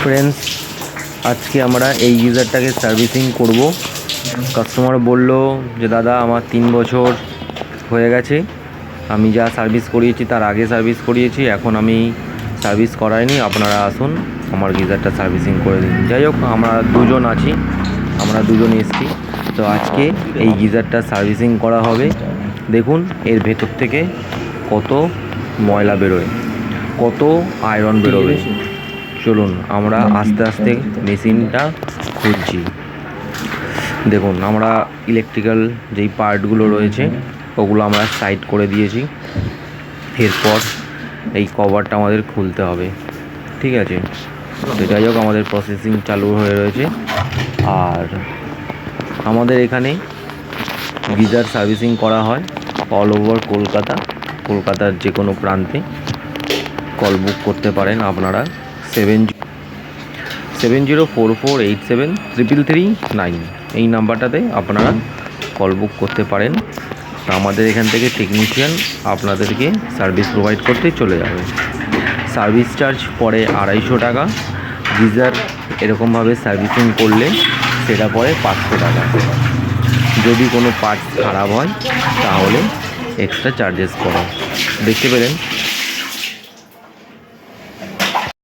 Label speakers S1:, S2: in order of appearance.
S1: Friends, আজকে আমরা এই গিজারটাকে সার্ভিসিং করব। কাস্টমার বলল যে দাদা আমার 3 বছর হয়ে গেছে, আমি যা সার্ভিস করিয়েছি তার আগে সার্ভিস করিয়েছি, এখন আমি সার্ভিস করাইনি, আপনারা আসুন আমার গিজারটা সার্ভিসিং করে দিন। যাই হোক, আমরা দুজন আছি, আমরা দুজন এসছি, তো আজকে এই গিজারটা সার্ভিসিং করা হবে। দেখুন এর ভেতর থেকে কত ময়লা বেরোয়, কত আয়রন বেরোবে। চলুন আমরা আস্তে আস্তে মেশিনটা খুলছি। দেখুন আমরা ইলেকট্রিক্যাল যেই পার্টগুলো রয়েছে ওগুলো আমরা সাইড করে দিয়েছি। এরপর এই কভারটা আমাদের খুলতে হবে, ঠিক আছে? তো যাই হোক, আমাদের প্রসেসিং চালু হয়ে রয়েছে। আর আমাদের এখানে গিজার সার্ভিসিং করা হয় অল ওভার কলকাতার যে কোনো প্রান্তে। কল বুক করতে পারেন আপনারা 7044873339 এই নাম্বারটাতে আপনারা কল বুক করতে পারেন। তো আমাদের এখান থেকে টেকনিশিয়ান আপনাদেরকে সার্ভিস প্রোভাইড করতে চলে যাবে। সার্ভিস চার্জ পড়ে 250 টাকা। গিজার এরকমভাবে সার্ভিসিং করলে সেটা পড়ে 500 টাকা। যদি কোনো পার্টস খারাপ হয় তাহলে এক্সট্রা চার্জেস পড়ে। দেখতে পেলেন